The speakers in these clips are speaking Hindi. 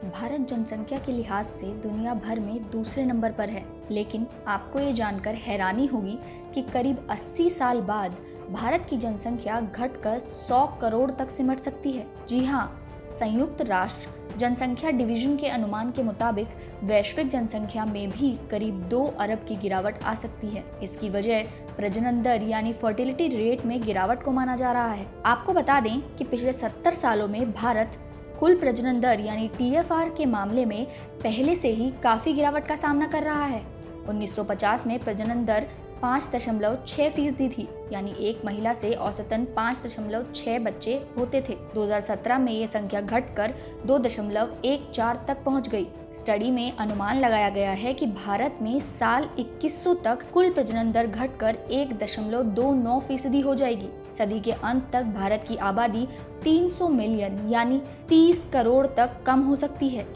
भारत जनसंख्या के लिहाज से दुनिया भर में दूसरे नंबर पर है, लेकिन आपको ये जानकर हैरानी होगी कि करीब 80 साल बाद भारत की जनसंख्या घटकर 100 करोड़ तक सिमट सकती है। जी हाँ, संयुक्त राष्ट्र जनसंख्या डिवीजन के अनुमान के मुताबिक वैश्विक जनसंख्या में भी करीब 2 अरब की गिरावट आ सकती है। इसकी वजह प्रजनन दर यानी फर्टिलिटी रेट में गिरावट को माना जा रहा है। आपको बता दें कि पिछले 70 सालों में भारत कुल प्रजनन दर यानी TFR के मामले में पहले से ही काफी गिरावट का सामना कर रहा है। 1950 में प्रजनन दर 5.6% थी, यानी एक महिला से औसतन 5.6 बच्चे होते थे। 2017 में ये संख्या घटकर 2.14 तक पहुंच गई। स्टडी में अनुमान लगाया गया है कि भारत में साल 2100 तक कुल प्रजनन दर घटकर 1.29% हो जाएगी। सदी के अंत तक भारत की आबादी 300 मिलियन यानी 30 करोड़ तक कम हो सकती है।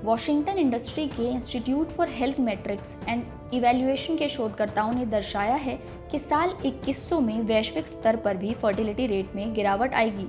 वॉशिंगटन इंडस्ट्री के institute for health matrix and evaluation के शोधकर्ताओं ने दर्शाया है कि साल 2100 में वैश्विक स्तर पर भी फर्टिलिटी रेट में गिरावट आएगी।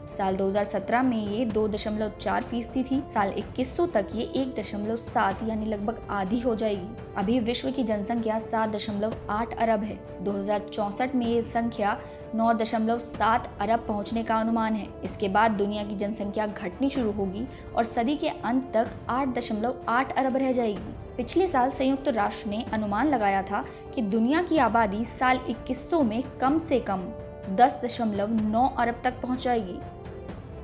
साल 2017 में ये 2.4% थी। साल 2100 तक ये 1.7 यानी लगभग आधी हो जाएगी। अभी विश्व की जनसंख्या 7.8 अरब है। 2064 में ये संख्या 9.7 अरब पहुंचने का अनुमान है। इसके बाद दुनिया की जनसंख्या घटनी शुरू होगी और सदी के अंत तक 8.8 अरब रह जाएगी। पिछले साल संयुक्त राष्ट्र ने अनुमान लगाया था कि दुनिया की आबादी साल 2100 में कम से कम 10.9 अरब तक पहुंच जाएगी।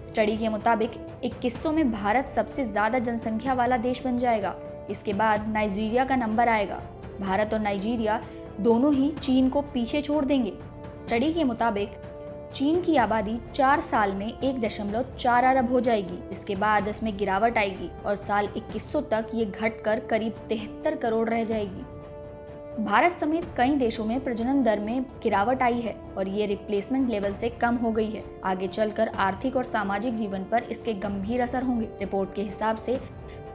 स्टडी के मुताबिक 2100 में भारत सबसे ज्यादा जनसंख्या वाला देश बन जाएगा। इसके बाद नाइजीरिया का नंबर आएगा। भारत और नाइजीरिया दोनों ही चीन को पीछे छोड़ देंगे। स्टडी के मुताबिक चीन की आबादी 4 साल में 1.4 अरब हो जाएगी। इसके बाद इसमें गिरावट आएगी और साल 2100 तक ये घटकर करीब 73 करोड़ रह जाएगी। भारत समेत कई देशों में प्रजनन दर में गिरावट आई है और ये रिप्लेसमेंट लेवल से कम हो गई है। आगे चलकर आर्थिक और सामाजिक जीवन पर इसके गंभीर असर होंगे। रिपोर्ट के हिसाब से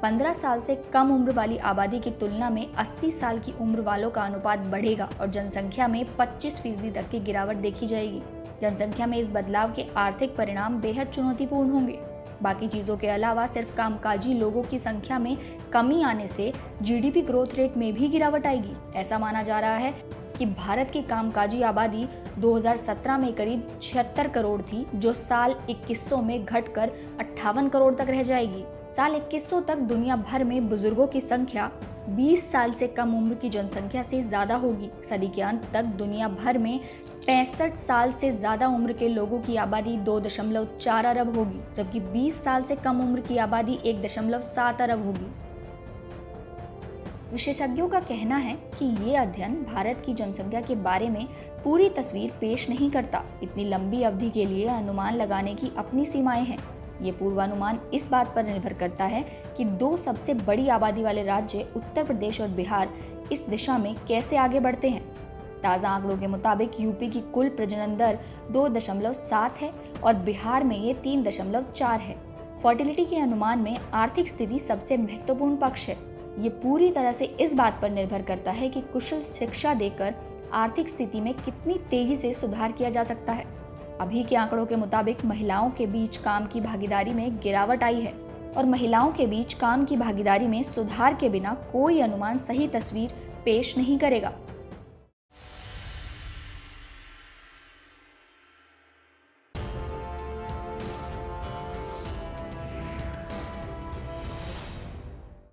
15 साल से कम उम्र वाली आबादी की तुलना में 80 साल की उम्र वालों का अनुपात बढ़ेगा और जनसंख्या में 25% तक की गिरावट देखी जाएगी। जनसंख्या में इस बदलाव के आर्थिक परिणाम बेहद चुनौतीपूर्ण होंगे। बाकी चीजों के अलावा सिर्फ कामकाजी लोगों की संख्या में कमी आने से GDP ग्रोथ रेट में भी गिरावट आएगी। ऐसा माना जा रहा है कि भारत की कामकाजी आबादी 2017 में करीब 76 करोड़ थी, जो साल 2100 में घटकर 58 करोड़ तक रह जाएगी। साल 2100 तक दुनिया भर में बुजुर्गों की संख्या 20 साल से कम उम्र की जनसंख्या से ज्यादा होगी। सदी के अंत तक दुनिया भर में 65 साल से ज्यादा उम्र के लोगों की आबादी 2.4 अरब होगी, जबकि 20 साल से कम उम्र की आबादी 1.7 अरब होगी। विशेषज्ञों का कहना है कि ये अध्ययन भारत की जनसंख्या के बारे में पूरी तस्वीर पेश नहीं करता। इतनी लंबी अवधि के लिए अनुमान लगाने की अपनी सीमाएं हैं। ये पूर्वानुमान इस बात पर निर्भर करता है कि 2 सबसे बड़ी आबादी वाले राज्य उत्तर प्रदेश और बिहार इस दिशा में कैसे आगे बढ़ते हैं। ताज़ा आंकड़ों के मुताबिक यूपी की कुल प्रजनन दर 2.7 है और बिहार में ये 3.4 है। फर्टिलिटी के अनुमान में आर्थिक स्थिति सबसे महत्वपूर्ण पक्ष है। ये पूरी तरह से इस बात पर निर्भर करता है कि कुशल शिक्षा देकर आर्थिक स्थिति में कितनी तेजी से सुधार किया जा सकता है। अभी के आंकड़ों के मुताबिक महिलाओं के बीच काम की भागीदारी में गिरावट आई है और महिलाओं के बीच काम की भागीदारी में सुधार के बिना कोई अनुमान सही तस्वीर पेश नहीं करेगा।